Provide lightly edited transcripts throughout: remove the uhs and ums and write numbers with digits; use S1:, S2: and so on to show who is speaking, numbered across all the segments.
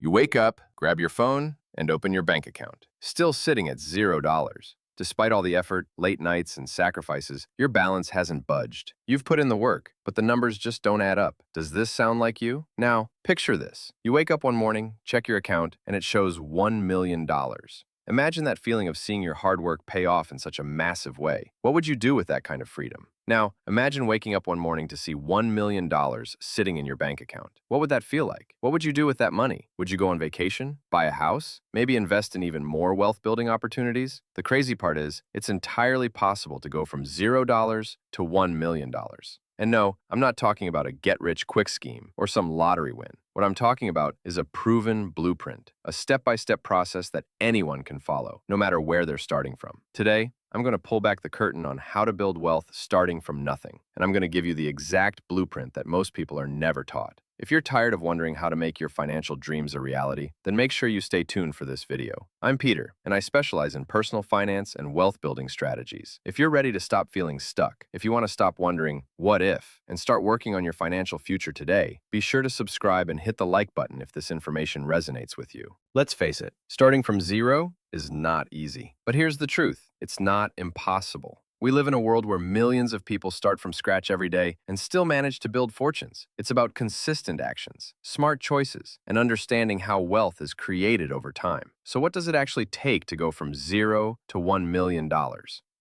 S1: You wake up, grab your phone, and open your bank account, still sitting at $0. Despite all the effort, late nights, and sacrifices, your balance hasn't budged. You've put in the work, but the numbers just don't add up. Does this sound like you? Now, picture this. You wake up one morning, check your account, and it shows $1 million. Imagine that feeling of seeing your hard work pay off in such a massive way. What would you do with that kind of freedom? Now, imagine waking up one morning to see $1 million sitting in your bank account. What would that feel like? What would you do with that money? Would you go on vacation? Buy a house? Maybe invest in even more wealth-building opportunities? The crazy part is, it's entirely possible to go from $0 to $1 million. And no, I'm not talking about a get-rich-quick scheme or some lottery win. What I'm talking about is a proven blueprint, a step-by-step process that anyone can follow, no matter where they're starting from. Today, I'm going to pull back the curtain on how to build wealth starting from nothing, and I'm going to give you the exact blueprint that most people are never taught. If you're tired of wondering how to make your financial dreams a reality, then make sure you stay tuned for this video. I'm Peter, and I specialize in personal finance and wealth building strategies. If you're ready to stop feeling stuck, if you want to stop wondering, what if, and start working on your financial future today, be sure to subscribe and hit the like button if this information resonates with you. Let's face it, starting from zero is not easy. But here's the truth, it's not impossible. We live in a world where millions of people start from scratch every day and still manage to build fortunes. It's about consistent actions, smart choices, and understanding how wealth is created over time. So what does it actually take to go from $0 to $1 million?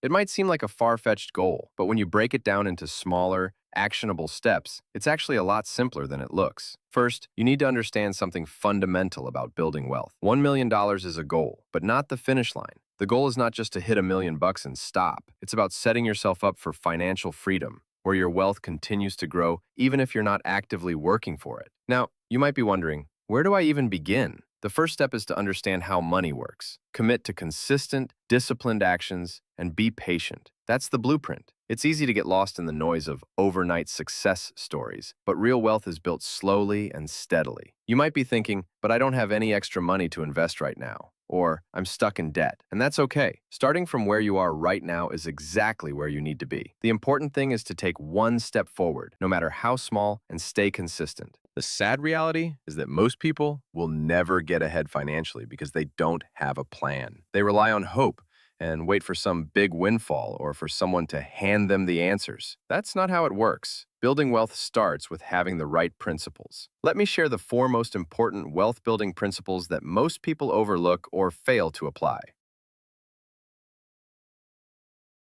S1: It might seem like a far-fetched goal, but when you break it down into smaller, actionable steps, it's actually a lot simpler than it looks. First, you need to understand something fundamental about building wealth. $1 million is a goal, but not the finish line. The goal is not just to hit $1 million and stop. It's about setting yourself up for financial freedom, where your wealth continues to grow even if you're not actively working for it. Now, you might be wondering, where do I even begin? The first step is to understand how money works. Commit to consistent, disciplined actions, and be patient. That's the blueprint. It's easy to get lost in the noise of overnight success stories, but real wealth is built slowly and steadily. You might be thinking, but I don't have any extra money to invest right now, or I'm stuck in debt, and that's okay. Starting from where you are right now is exactly where you need to be. The important thing is to take one step forward, no matter how small, and stay consistent. The sad reality is that most people will never get ahead financially because they don't have a plan. They rely on hope and wait for some big windfall or for someone to hand them the answers. That's not how it works. Building wealth starts with having the right principles. Let me share the 4 most important wealth-building principles that most people overlook or fail to apply.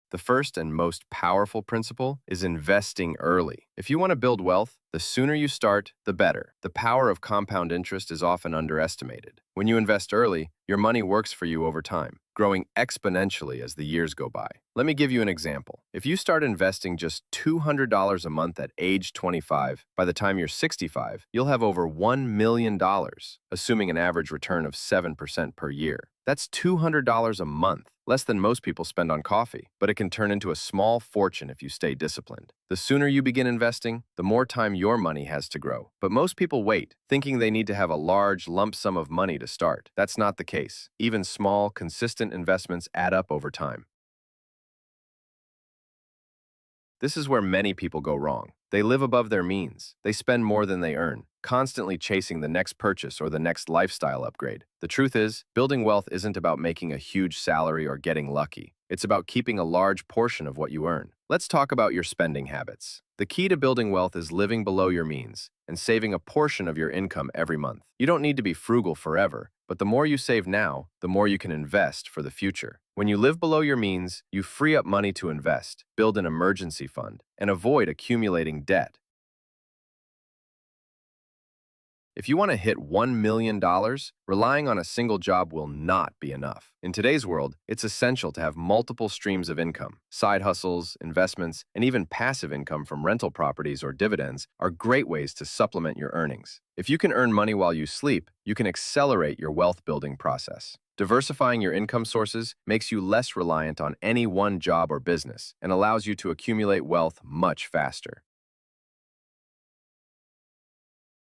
S1: The first and most powerful principle is investing early. If you want to build wealth, the sooner you start, the better. The power of compound interest is often underestimated. When you invest early, your money works for you over time, growing exponentially as the years go by. Let me give you an example. If you start investing just $200 a month at age 25, by the time you're 65, you'll have over $1 million, assuming an average return of 7% per year. That's $200 a month, less than most people spend on coffee, but it can turn into a small fortune if you stay disciplined. The sooner you begin investing, the more time your money has to grow. But most people wait, thinking they need to have a large lump sum of money to start. That's not the case. Even small, consistent investments add up over time. This is where many people go wrong. They live above their means. They spend more than they earn, constantly chasing the next purchase or the next lifestyle upgrade. The truth is, building wealth isn't about making a huge salary or getting lucky. It's about keeping a large portion of what you earn. Let's talk about your spending habits. The key to building wealth is living below your means and saving a portion of your income every month. You don't need to be frugal forever, but the more you save now, the more you can invest for the future. When you live below your means, you free up money to invest, build an emergency fund, and avoid accumulating debt. If you want to hit $1 million, relying on a single job will not be enough. In today's world, it's essential to have multiple streams of income. Side hustles, investments, and even passive income from rental properties or dividends are great ways to supplement your earnings. If you can earn money while you sleep, you can accelerate your wealth-building process. Diversifying your income sources makes you less reliant on any one job or business and allows you to accumulate wealth much faster.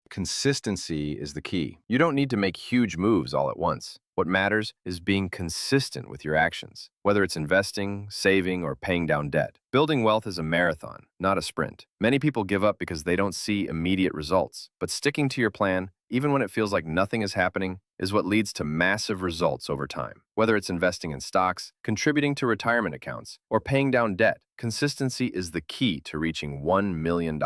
S1: Consistency is the key. You don't need to make huge moves all at once. What matters is being consistent with your actions, whether it's investing, saving, or paying down debt. Building wealth is a marathon, not a sprint. Many people give up because they don't see immediate results, but sticking to your plan even when it feels like nothing is happening, is what leads to massive results over time. Whether it's investing in stocks, contributing to retirement accounts, or paying down debt, consistency is the key to reaching $1 million.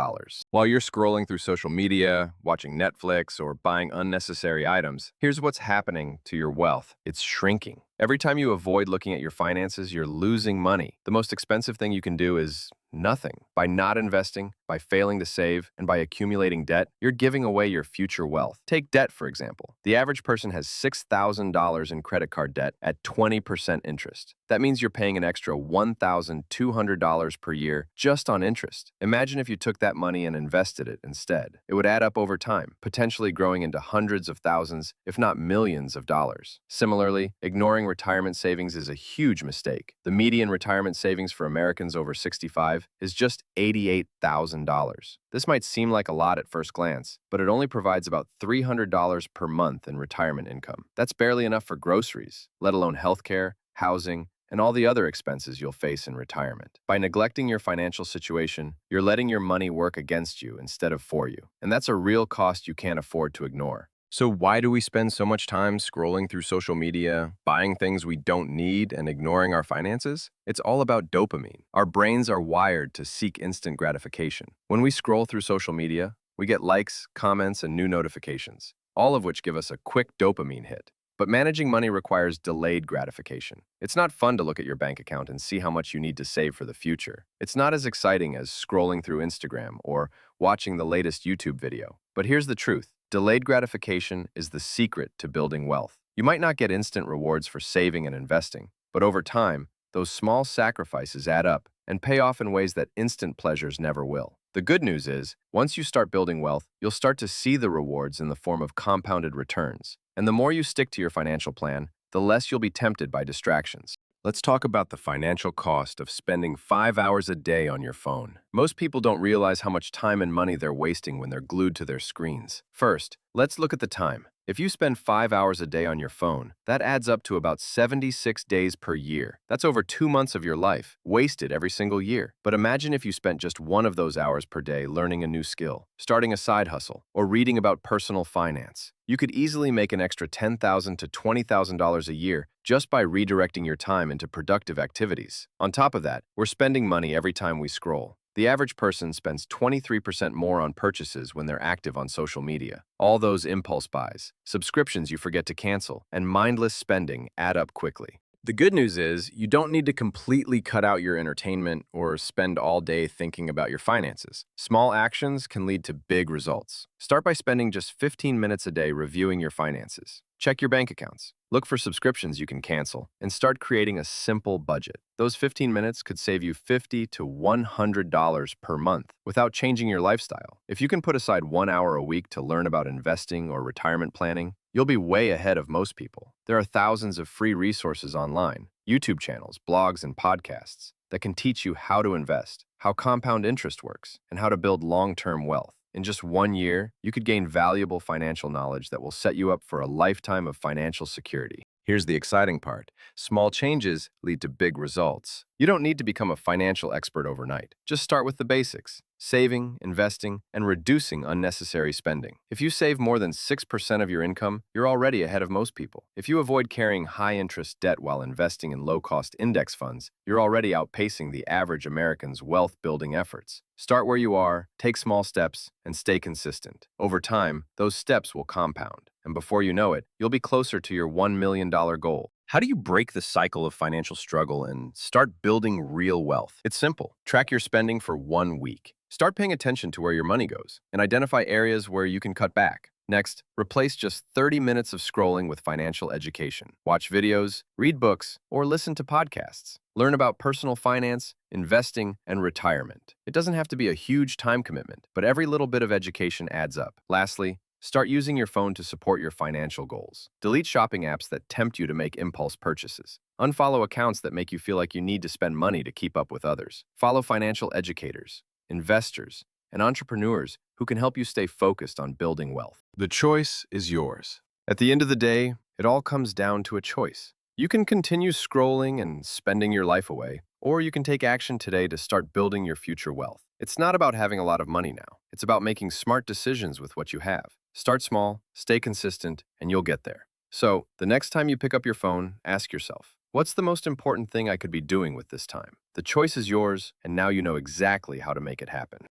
S1: While you're scrolling through social media, watching Netflix, or buying unnecessary items, here's what's happening to your wealth. It's shrinking. Every time you avoid looking at your finances, you're losing money. The most expensive thing you can do is nothing. By not investing, by failing to save, and by accumulating debt, you're giving away your future wealth. Take debt, for example. The average person has $6,000 in credit card debt at 20% interest. That means you're paying an extra $1,200 per year just on interest. Imagine if you took that money and invested it instead. It would add up over time, potentially growing into hundreds of thousands, if not millions of dollars. Similarly, ignoring retirement savings is a huge mistake. The median retirement savings for Americans over 65 is just $88,000. This might seem like a lot at first glance, but it only provides about $300 per month in retirement income. That's barely enough for groceries, let alone healthcare, housing, and all the other expenses you'll face in retirement. By neglecting your financial situation, you're letting your money work against you instead of for you. And that's a real cost you can't afford to ignore. So why do we spend so much time scrolling through social media, buying things we don't need, and ignoring our finances? It's all about dopamine. Our brains are wired to seek instant gratification. When we scroll through social media, we get likes, comments, and new notifications, all of which give us a quick dopamine hit. But managing money requires delayed gratification. It's not fun to look at your bank account and see how much you need to save for the future. It's not as exciting as scrolling through Instagram or watching the latest YouTube video. But here's the truth. Delayed gratification is the secret to building wealth. You might not get instant rewards for saving and investing, but over time, those small sacrifices add up and pay off in ways that instant pleasures never will. The good news is, once you start building wealth, you'll start to see the rewards in the form of compounded returns. And the more you stick to your financial plan, the less you'll be tempted by distractions. Let's talk about the financial cost of spending 5 hours a day on your phone. Most people don't realize how much time and money they're wasting when they're glued to their screens. First, let's look at the time. If you spend 5 hours a day on your phone, that adds up to about 76 days per year. That's over 2 months of your life, wasted every single year. But imagine if you spent just one of those hours per day learning a new skill, starting a side hustle, or reading about personal finance. You could easily make an extra $10,000 to $20,000 a year just by redirecting your time into productive activities. On top of that, we're spending money every time we scroll. The average person spends 23% more on purchases when they're active on social media. All those impulse buys, subscriptions you forget to cancel, and mindless spending add up quickly. The good news is, you don't need to completely cut out your entertainment or spend all day thinking about your finances. Small actions can lead to big results. Start by spending just 15 minutes a day reviewing your finances. Check your bank accounts. Look for subscriptions you can cancel, and start creating a simple budget. Those 15 minutes could save you $50 to $100 per month without changing your lifestyle. If you can put aside 1 hour a week to learn about investing or retirement planning, you'll be way ahead of most people. There are thousands of free resources online, YouTube channels, blogs, and podcasts that can teach you how to invest, how compound interest works, and how to build long-term wealth. In just 1 year, you could gain valuable financial knowledge that will set you up for a lifetime of financial security. Here's the exciting part. Small changes lead to big results. You don't need to become a financial expert overnight. Just start with the basics: saving, investing, and reducing unnecessary spending. If you save more than 6% of your income, you're already ahead of most people. If you avoid carrying high-interest debt while investing in low-cost index funds, you're already outpacing the average American's wealth-building efforts. Start where you are, take small steps, and stay consistent. Over time, those steps will compound, and before you know it, you'll be closer to your $1 million goal. How do you break the cycle of financial struggle and start building real wealth? It's simple. Track your spending for 1 week. Start paying attention to where your money goes and identify areas where you can cut back. Next, replace just 30 minutes of scrolling with financial education. Watch videos, read books, or listen to podcasts. Learn about personal finance, investing, and retirement. It doesn't have to be a huge time commitment, but every little bit of education adds up. Lastly, start using your phone to support your financial goals. Delete shopping apps that tempt you to make impulse purchases. Unfollow accounts that make you feel like you need to spend money to keep up with others. Follow financial educators, investors, and entrepreneurs who can help you stay focused on building wealth. The choice is yours. At the end of the day, it all comes down to a choice. You can continue scrolling and spending your life away, or you can take action today to start building your future wealth. It's not about having a lot of money now. It's about making smart decisions with what you have. Start small, stay consistent, and you'll get there. So, the next time you pick up your phone, ask yourself, what's the most important thing I could be doing with this time? The choice is yours, and now you know exactly how to make it happen.